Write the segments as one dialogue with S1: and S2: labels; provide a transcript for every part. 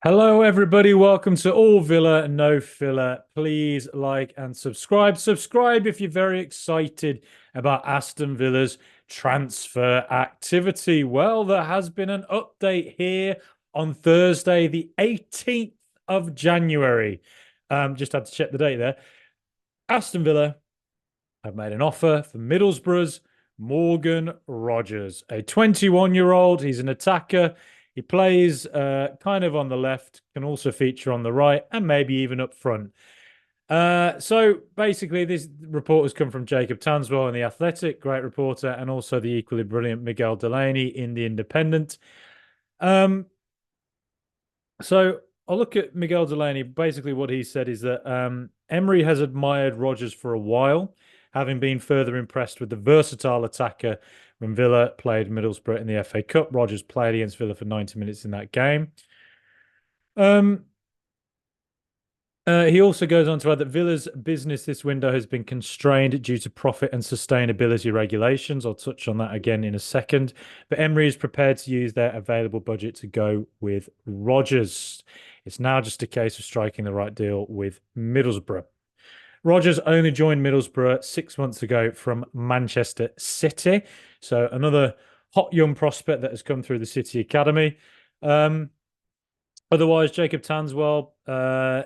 S1: Hello, everybody. Welcome to All Villa, No Filler. Please like and subscribe. Subscribe if you're very excited about Aston Villa's transfer activity. Well, there has been an update here on Thursday, the 18th of January. Just had to check the date there. Aston Villa have made an offer for Middlesbrough's Morgan Rogers, a 21-year-old. He's an attacker. He plays kind of on the left, can also feature on the right, and maybe even up front. So basically, this report has come from Jacob Tanswell in The Athletic, great reporter, and also the equally brilliant Miguel Delaney in The Independent. Um, so I'll look at Miguel Delaney. Basically, what he said is that Emery has admired Rodgers for a while, having been further impressed with the versatile attacker when Villa played Middlesbrough in the FA Cup. Rodgers played against Villa for 90 minutes in that game. Um, he also goes on to add that Villa's business this window has been constrained due to profit and sustainability regulations. I'll touch on that again in a second. But Emery is prepared to use their available budget to go with Rodgers. It's now just a case of striking the right deal with Middlesbrough. Rodgers only joined Middlesbrough 6 months ago from Manchester City. So another hot young prospect that has come through the City Academy. Otherwise, Jacob Tanswell,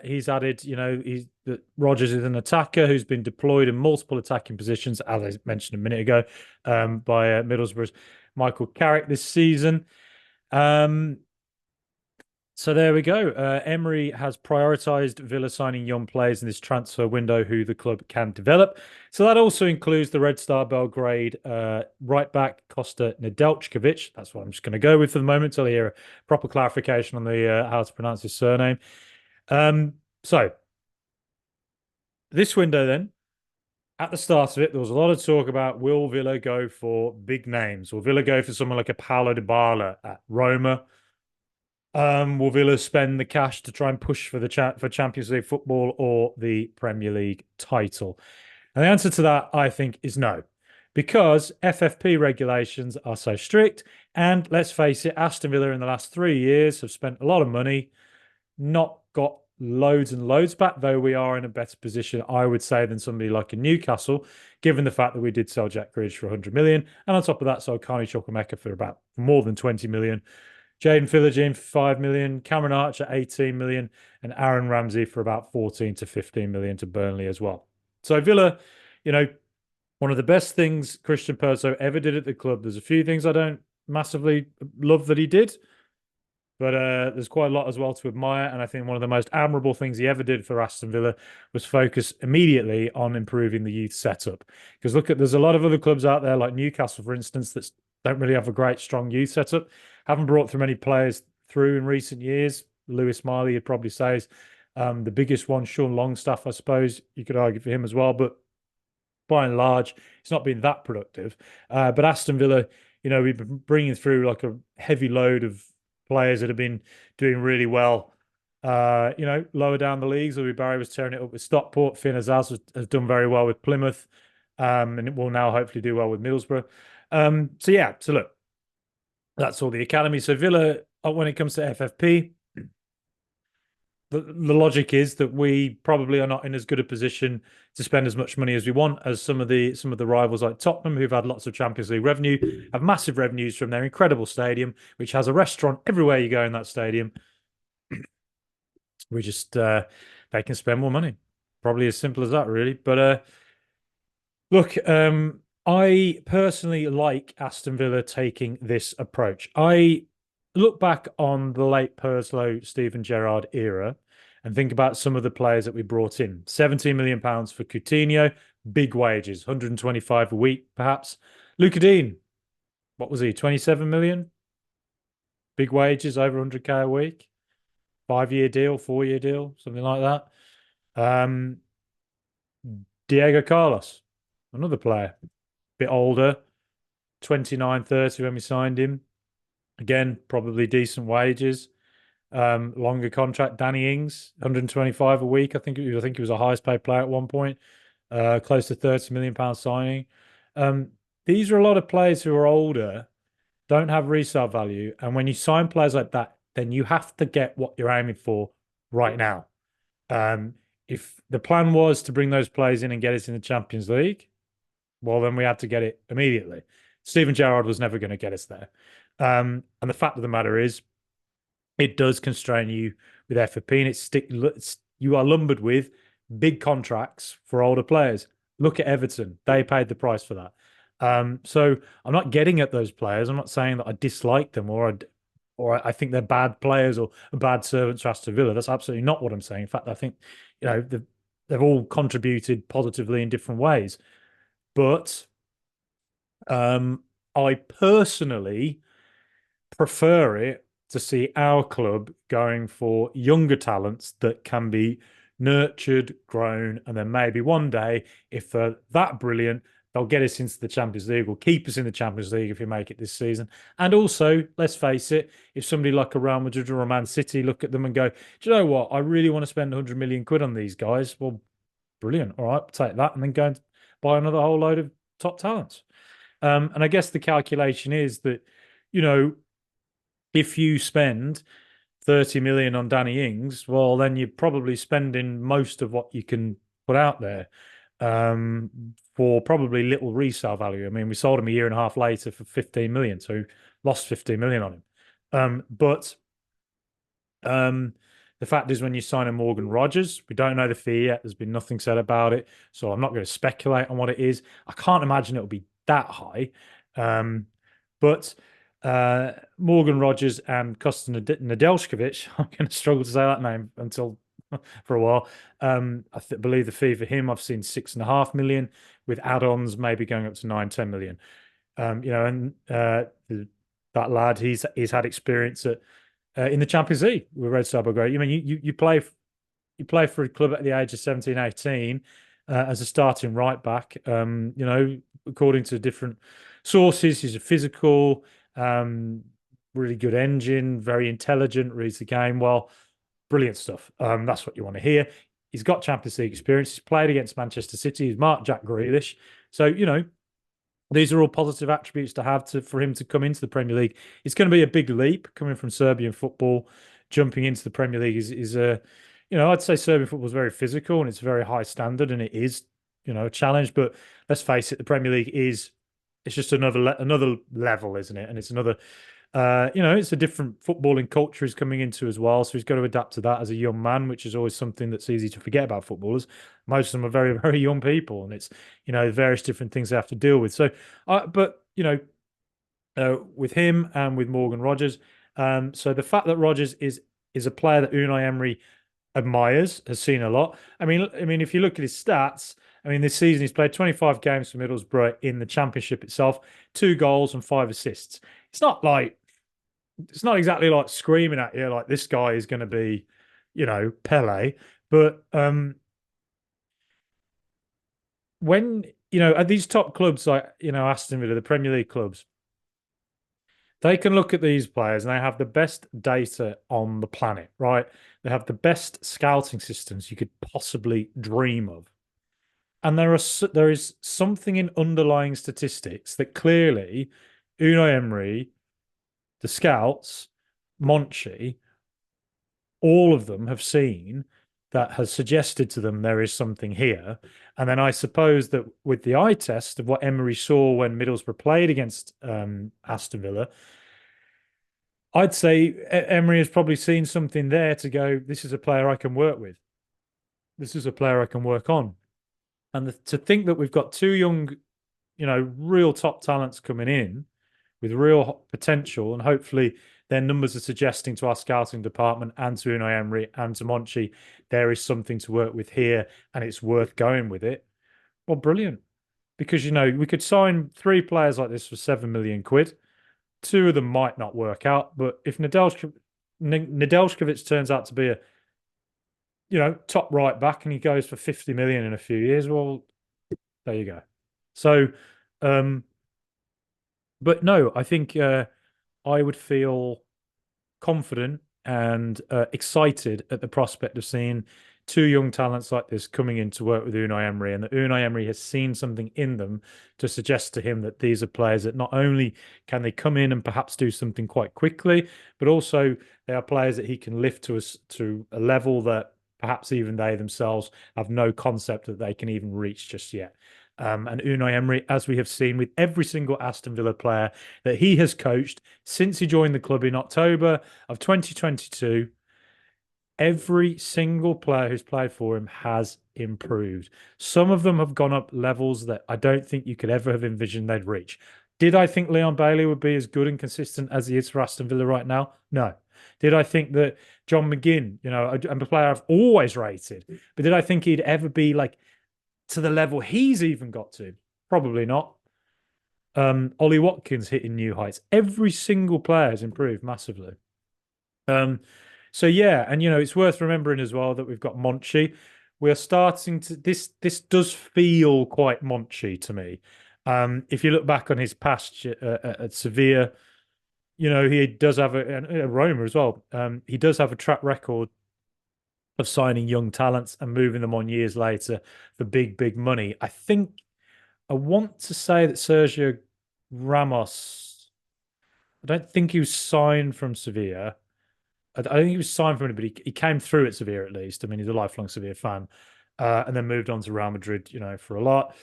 S1: he's added, that Rodgers is an attacker who's been deployed in multiple attacking positions, as I mentioned a minute ago, by Middlesbrough's Michael Carrick this season. So there we go. Emery has prioritised Villa signing young players in this transfer window who the club can develop. So that also includes the Red Star Belgrade right back Kosta Nedeljković. That's what I'm just going to go with for the moment until I hear a proper clarification on the how to pronounce his surname. So this window then, at the start of it, there was a lot of talk about will Villa go for big names? Will Villa go for someone like a Paulo Dybala at Roma? Will Villa spend the cash to try and push for for Champions League football or the Premier League title? And the answer to that, I think, is no, because FFP regulations are so strict. And let's face it, Aston Villa in the last 3 years have spent a lot of money, not got loads and loads back, though we are in a better position, I would say, than somebody like a Newcastle, given the fact that we did sell Jack Grealish for 100 million. And on top of that, sold Carney Chukwuemeka for about more than 20 million. Jaden Philogene for 5 million, Cameron Archer 18 million, and Aaron Ramsey for about 14 to 15 million to Burnley as well. So Villa, one of the best things Christian Perso ever did at the club. There's a few things I don't massively love that he did, but there's quite a lot as well to admire. And I think one of the most admirable things he ever did for Aston Villa was focus immediately on improving the youth setup. Because there's a lot of other clubs out there, like Newcastle, for instance, that don't really have a great, strong youth setup. Haven't brought through many players through in recent years. Lewis Miley, you'd probably say, is the biggest one. Sean Longstaff, I suppose, you could argue for him as well. But by and large, it's not been that productive. But Aston Villa, we've been bringing through like a heavy load of players that have been doing really well. Lower down the leagues. Louis Barry was tearing it up with Stockport. Finn Azaz has done very well with Plymouth, and it will now hopefully do well with Middlesbrough. So look, that's all the academy. So Villa, when it comes to FFP, the logic is that we probably are not in as good a position to spend as much money as we want as some of the rivals like Tottenham, who've had lots of Champions League revenue, have massive revenues from their incredible stadium, which has a restaurant everywhere you go in that stadium. We just they can spend more money. Probably as simple as that, really. But look, I personally like Aston Villa taking this approach. I look back on the late Purslow, Steven Gerrard era and think about some of the players that we brought in. £17 million for Coutinho, big wages, 125 a week, perhaps. Luca Dean, what was he, 27 million? Big wages, over 100k a week. 5-year deal, 4-year deal, something like that. Diego Carlos, another player, bit older, 29, 30 when we signed him. Again, probably decent wages. Longer contract. Danny Ings, 125 a week. I think he was a highest paid player at one point. Close to £30 million signing. These are a lot of players who are older, don't have resale value. And when you sign players like that then you have to get what you're aiming for right now. Um, if the plan was to bring those players in and get us in the Champions League, well, then we had to get it immediately. Steven Gerrard was never going to get us there. And the fact of the matter is, it does constrain you with FFP, and you are lumbered with big contracts for older players. Look at Everton; they paid the price for that. So I'm not getting at those players. I'm not saying that I dislike them or I think they're bad players or bad servants for Aston Villa. That's absolutely not what I'm saying. In fact, I think they've all contributed positively in different ways. But I personally prefer it to see our club going for younger talents that can be nurtured, grown, and then maybe one day, if they're that brilliant, they'll get us into the Champions League or keep us in the Champions League if we make it this season. And also, let's face it, if somebody like a Real Madrid or a Man City look at them and go, do you know what? I really want to spend 100 million quid on these guys. Well, brilliant. All right, take that and then go and buy another whole load of top talents. And I guess the calculation is that, you know, if you spend 30 million on Danny Ings, well, then you're probably spending most of what you can put out there for probably little resale value. I mean, we sold him a year and a half later for 15 million, so lost 15 million on him. But the fact is, when you sign a Morgan Rogers, we don't know the fee yet. There's been nothing said about it, so I'm not going to speculate on what it is. I can't imagine it'll be that high. But Morgan Rogers and Kosta Nedeljković, I'm going to struggle to say that name until for a while. I believe the fee for him, I've seen 6.5 million, with add-ons maybe going up to 9-10 million. And that lad, he's had experience in the Champions League with Red Star Belgrade. I mean, you play for a club at the age of 17, 18 as a starting right back. According to different sources, he's a physical, really good engine, very intelligent, reads the game well. Brilliant stuff. That's what you want to hear. He's got Champions League experience. He's played against Manchester City. He's marked Jack Grealish. So, these are all positive attributes to have for him to come into the Premier League. It's going to be a big leap coming from Serbian football. Jumping into the Premier League is a, I'd say Serbian football is very physical and it's very high standard and it is, a challenge. But let's face it, the Premier League it's just another level, isn't it? And it's another, it's a different footballing culture he's coming into as well. So he's got to adapt to that as a young man, which is always something that's easy to forget about footballers. Most of them are very, very young people, and it's, various different things they have to deal with. So, with him and with Morgan Rogers, so the fact that Rogers is a player that Unai Emery admires, has seen a lot. I mean, if you look at his stats, this season he's played 25 games for Middlesbrough in the Championship itself, 2 goals and 5 assists. It's not exactly like screaming at you like this guy is going to be, Pele. But when, at these top clubs like, Aston Villa, the Premier League clubs, they can look at these players and they have the best data on the planet, right? They have the best scouting systems you could possibly dream of. And there is something in underlying statistics that clearly Unai Emery, the scouts, Monchi, all of them have seen that has suggested to them there is something here. And then I suppose that with the eye test of what Emery saw when Middlesbrough played against Aston Villa, I'd say Emery has probably seen something there to go, this is a player I can work with. This is a player I can work on. And to think that we've got 2 young, real top talents coming in with real potential, and hopefully their numbers are suggesting to our scouting department and to Unai Emery and to Monchi, there is something to work with here and it's worth going with it. Well, brilliant. Because, we could sign 3 players like this for 7 million quid. 2 of them might not work out, but if Nedeljković turns out to be a, top right back and he goes for 50 million in a few years, well, there you go. So, but no, I think I would feel confident and excited at the prospect of seeing two young talents like this coming in to work with Unai Emery, and that Unai Emery has seen something in them to suggest to him that these are players that not only can they come in and perhaps do something quite quickly, but also they are players that he can lift to a level that perhaps even they themselves have no concept that they can even reach just yet. And Unai Emery, as we have seen with every single Aston Villa player that he has coached since he joined the club in October of 2022, every single player who's played for him has improved. Some of them have gone up levels that I don't think you could ever have envisioned they'd reach. Did I think Leon Bailey would be as good and consistent as he is for Aston Villa right now? No. Did I think that John McGinn, I'm a player I've always rated, but did I think he'd ever be like to the level he's even got to? Probably not. Ollie Watkins hitting new heights. Every single player has improved massively. Um, so yeah, and it's worth remembering as well that we've got Monchi. We're starting to this does feel quite Monchi to me. If you look back on his past at Sevilla, he does have and Roma as well. He does have a track record of signing young talents and moving them on years later for big, big money. I want to say that Sergio Ramos, I don't think he was signed from Sevilla. I don't think he was signed from anybody. He came through at Sevilla at least. I mean, he's a lifelong Sevilla fan, and then moved on to Real Madrid, for a lot.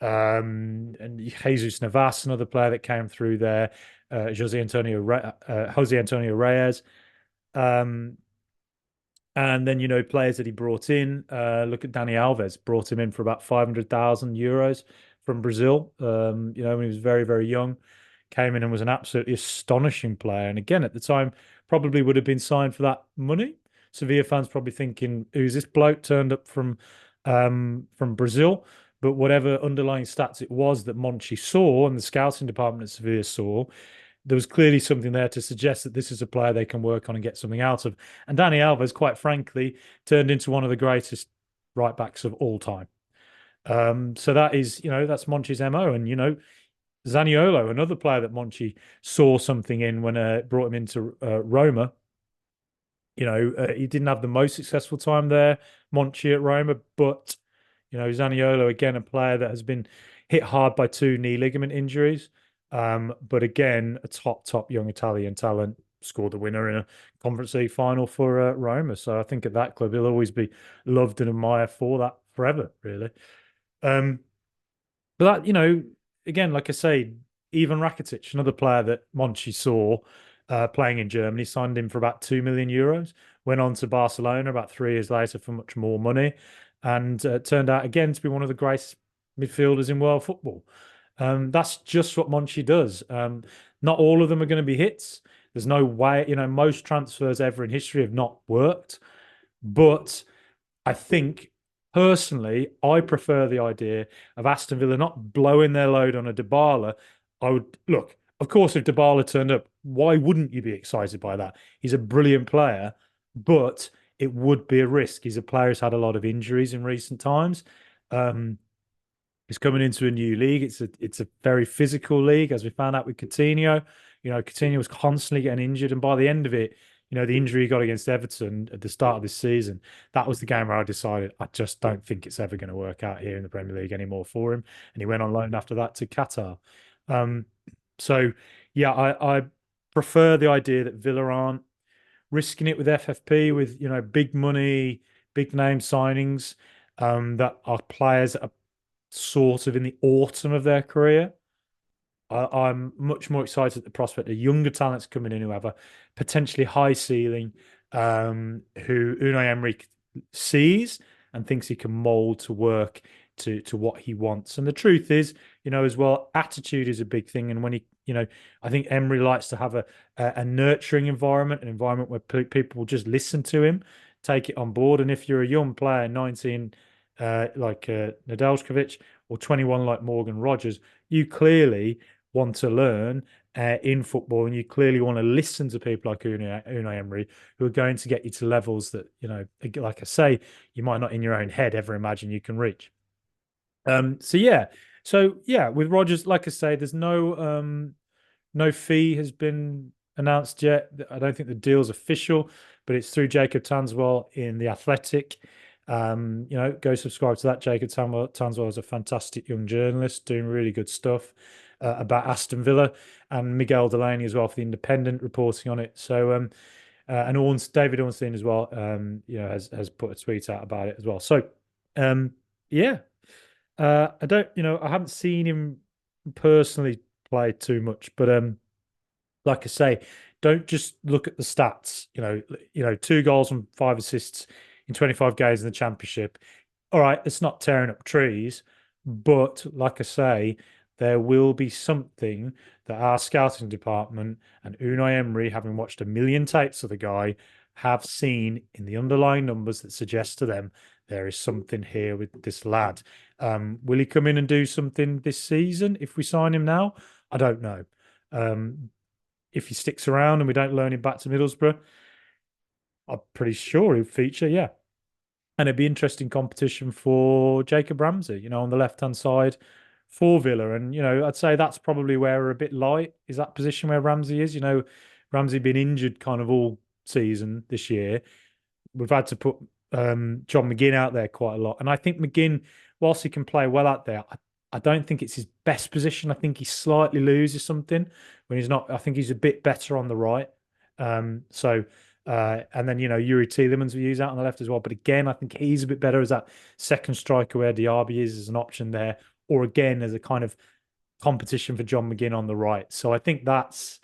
S1: And Jesus Navas, another player that came through there. Jose Antonio Reyes. Um, and then, players that he brought in. Look at Dani Alves, brought him in for about 500,000 euros from Brazil. When he was very, very young, came in and was an absolutely astonishing player. And again, at the time, probably would have been signed for that money. Sevilla fans probably thinking, who's this bloke turned up from Brazil? But whatever underlying stats it was that Monchi saw and the scouting department at Sevilla saw, there was clearly something there to suggest that this is a player they can work on and get something out of. And Dani Alves, quite frankly, turned into one of the greatest right backs of all time. So that is, that's Monchi's MO. And, Zaniolo, another player that Monchi saw something in when brought him into Roma. He didn't have the most successful time there, Monchi at Roma, but, Zaniolo, again, a player that has been hit hard by two knee ligament injuries. But again, a top young Italian talent, scored the winner in a Conference League final for Roma. So I think at that club, he'll always be loved and admired for that forever, really. But that, again, like I say, Ivan Rakitic, another player that Monchi saw playing in Germany, signed him for about 2 million euros, went on to Barcelona about 3 years later for much more money, and turned out again to be one of the greatest midfielders in world football. That's just what Monchi does. Not all of them are going to be hits. There's no way, most transfers ever in history have not worked. But I think personally, I prefer the idea of Aston Villa not blowing their load on a Dybala. I would look, of course, if Dybala turned up, why wouldn't you be excited by that? He's a brilliant player, but it would be a risk. He's a player who's had a lot of injuries in recent times. He's coming into a new league. It's a very physical league, as we found out with Coutinho. Coutinho was constantly getting injured, and by the end of it, the injury he got against Everton at the start of this season, that was the game where I decided I just don't think it's ever going to work out here in the Premier League anymore for him. And he went on loan after that to Qatar. So yeah, I prefer the idea that Villa aren't risking it with FFP, with big money, big name signings, that are players that are sort of in the autumn of their career. I'm much more excited at the prospect of younger talents coming in who have a potentially high ceiling, who Unai Emery sees and thinks he can mold to work to what he wants. And the truth is, as well, attitude is a big thing. And when I think Emery likes to have a nurturing environment, an environment where people will just listen to him, take it on board. And if you're a young player, 19, like Nedeljković, or 21 like Morgan Rogers, you clearly want to learn in football, and you clearly want to listen to people like Unai Emery, who are going to get you to levels that, like I say, you might not in your own head ever imagine you can reach. So yeah, with Rogers, like I say, there's no fee has been announced yet. I don't think the deal's official, but it's through Jacob Tanswell in The Athletic. Go subscribe to that. Jacob Tanswell is a fantastic young journalist doing really good stuff about Aston Villa, and Miguel Delaney as well for the Independent reporting on it. So, and David Ornstein as well, has put a tweet out about it as well. So, um, yeah, I don't, I haven't seen him personally play too much, but like I say, don't just look at the stats. 2 goals and 5 assists in 25 games in the Championship. All right, it's not tearing up trees, but like I say, there will be something that our scouting department and Unai Emery, having watched a million tapes of the guy, have seen in the underlying numbers that suggest to them there is something here with this lad. Will he come in and do something this season if we sign him now? I don't know. If he sticks around and we don't loan him back to Middlesbrough, I'm pretty sure he'll feature, yeah. And it'd be interesting competition for Jacob Ramsey, on the left-hand side for Villa. And, I'd say that's probably where we're a bit light, is that position where Ramsey is. Ramsey been injured kind of all season this year. We've had to put John McGinn out there quite a lot. And I think McGinn, whilst he can play well out there, I don't think it's his best position. I think he slightly loses something when he's not. I think he's a bit better on the right. And then, Yuri Tielemans we use out on the left as well. But again, I think he's a bit better as that second striker where Diaby is as an option there, or again, as a kind of competition for John McGinn on the right. So I think that's,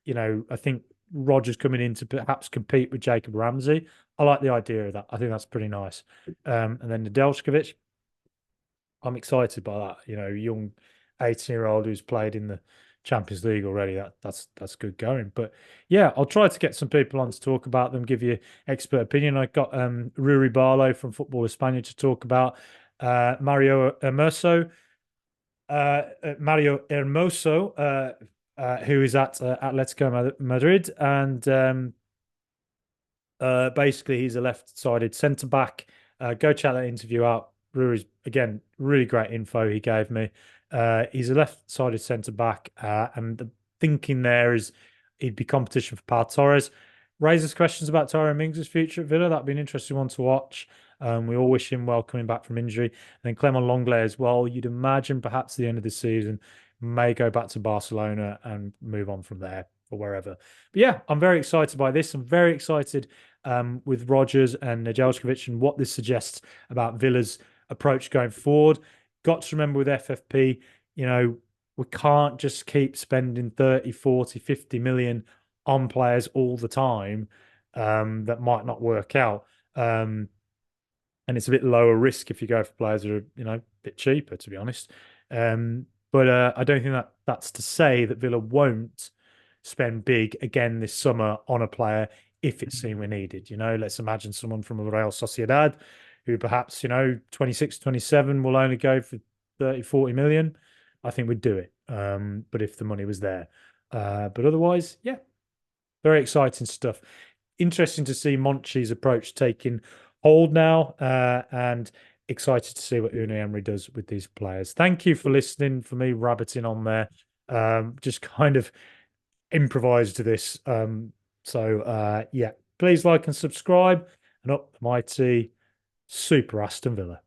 S1: I think Rodgers coming in to perhaps compete with Jacob Ramsey. I like the idea of that. I think that's pretty nice. And then Nedeljković, I'm excited by that. Young 18-year-old who's played in the Champions League already. That's good going. But yeah, I'll try to get some people on to talk about them, give you expert opinion. I got Rui Barlow from Football España to talk about Mario Hermoso, who is at Atletico Madrid, and basically he's a left-sided centre back. Go check that interview out. Rui's, again, really great info he gave me. He's a left-sided centre back, and the thinking there is he'd be competition for Pau Torres. Raises questions about Tyrone Mings' future at Villa. That'd be an interesting one to watch. We all wish him well coming back from injury. And then Clement Lenglet as well. You'd imagine perhaps at the end of the season may go back to Barcelona and move on from there or wherever. But yeah, I'm very excited by this. I'm very excited with Rodgers and Nedeljković and what this suggests about Villa's approach going forward. Got to remember with FFP, we can't just keep spending 30, 40, 50 million on players all the time that might not work out. And it's a bit lower risk if you go for players that are, a bit cheaper, to be honest. But I don't think that's to say that Villa won't spend big again this summer on a player if it's seen we're needed. Let's imagine someone from Real Sociedad who perhaps, 26, 27 will only go for 30, 40 million. I think we'd do it. But if the money was there. But otherwise, yeah, very exciting stuff. Interesting to see Monchi's approach taking hold now, and excited to see what Unai Emery does with these players. Thank you for listening, for me rabbiting on there. Just kind of improvised to this. Yeah, please like and subscribe, and up the mighty Super Aston Villa.